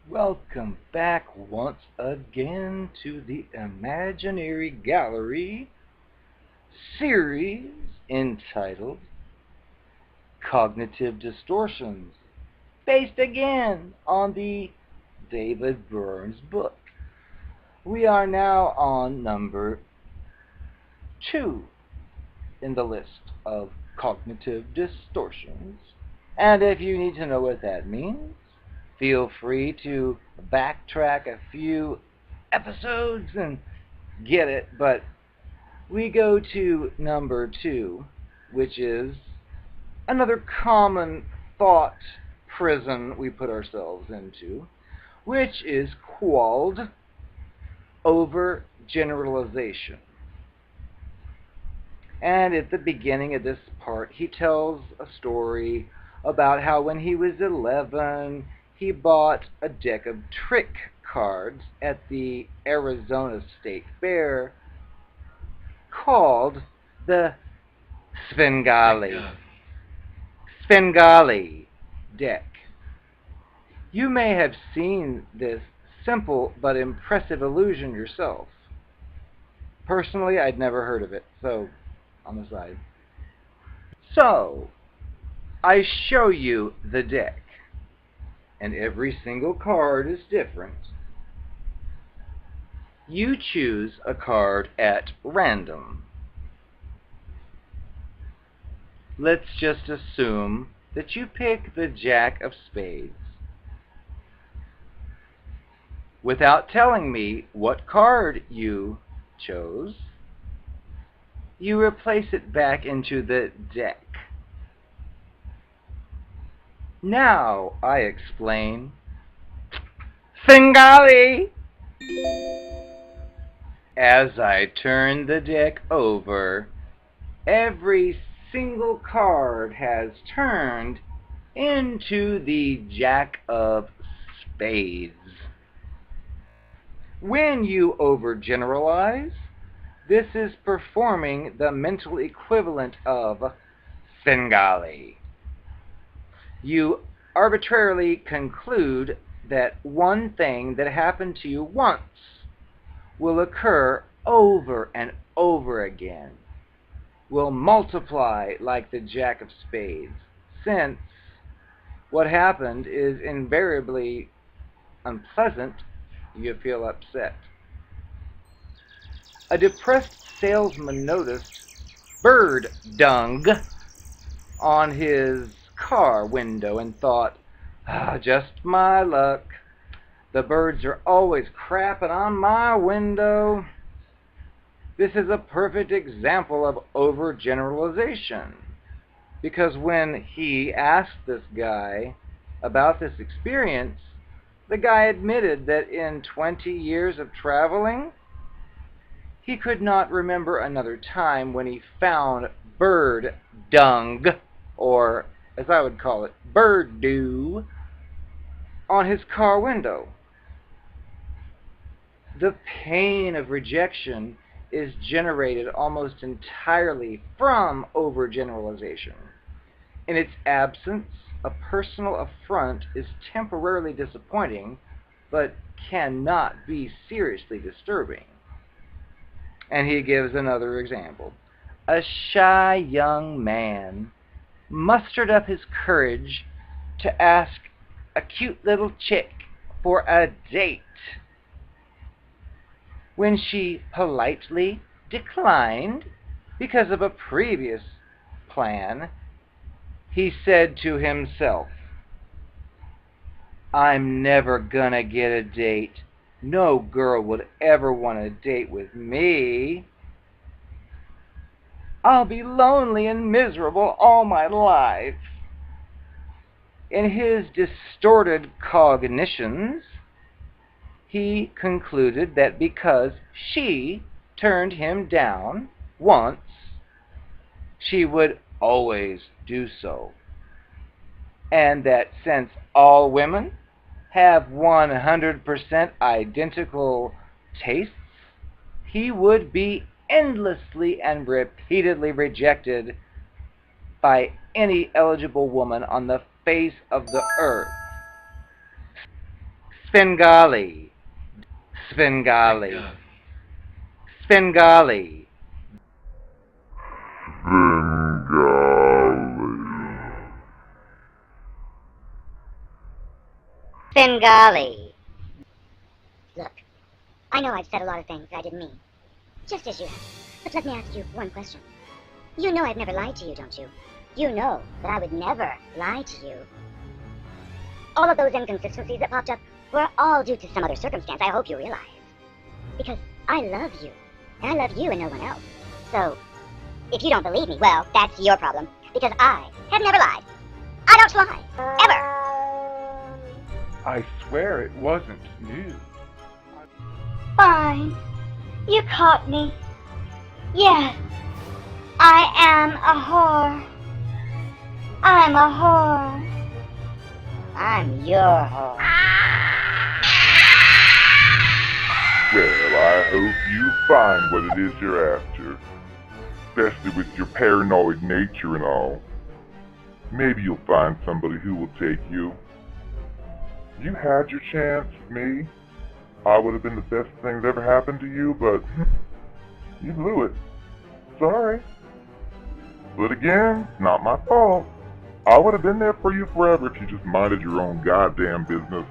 Welcome back once again to the Imaginary Gallery series entitled Cognitive Distortions, based again on the David Burns book. We are now on number 2 in the list of cognitive distortions, and if you need to know what that means, feel free to backtrack a few episodes and get it, but we go to number 2, which is another common thought prison we put ourselves into, which is called overgeneralization. And at the beginning of this part, he tells a story about how when he was 11, he bought a deck of trick cards at the Arizona State Fair called the Svengali deck. You may have seen this simple but impressive illusion yourself. Personally, I'd never heard of it, so on the side. So, I show you the deck, and every single card is different. You choose a card at random. Let's just assume that you pick the Jack of Spades. Without telling me what card you chose, you replace it back into the deck. Now I explain. Svengali! As I turn the deck over, every single card has turned into the Jack of Spades. When you overgeneralize, this is performing the mental equivalent of Svengali. You arbitrarily conclude that one thing that happened to you once will occur over and over again, will multiply like the Jack of Spades, since what happened is invariably unpleasant. You feel upset. A depressed salesman noticed bird dung on his car window and thought, just my luck. The birds are always crapping on my window. This is a perfect example of overgeneralization, because when he asked this guy about this experience, the guy admitted that in 20 years of traveling, he could not remember another time when he found bird dung, or as I would call it, bird dew, on his car window. The pain of rejection is generated almost entirely from overgeneralization. In its absence, a personal affront is temporarily disappointing, but cannot be seriously disturbing. And he gives another example. A shy young man mustered up his courage to ask a cute little chick for a date. When she politely declined because of a previous plan, he said to himself, I'm never gonna get a date. No girl would ever want a date with me. I'll be lonely and miserable all my life. In his distorted cognitions, he concluded that because she turned him down once, she would always do so, and that since all women have 100% identical tastes, he would be endlessly and repeatedly rejected by any eligible woman on the face of the earth. Svengali, Svengali, Svengali. Svengali. Look, I know I've said a lot of things I didn't mean. Just as you have. But let me ask you one question. You know I've never lied to you, don't you? You know that I would never lie to you. All of those inconsistencies that popped up were all due to some other circumstance, I hope you realize. Because I love you. And I love you and no one else. So, if you don't believe me, well, that's your problem. Because I have never lied. I don't lie. Ever. I swear it wasn't you. Fine. You caught me. Yes. I am a whore. I'm a whore. I'm your whore. Well, I hope you find what it is you're after. Especially with your paranoid nature and all. Maybe you'll find somebody who will take you. You had your chance with me. I would have been the best thing that ever happened to you, but you blew it. Sorry. But again, not my fault. I would have been there for you forever if you just minded your own goddamn business.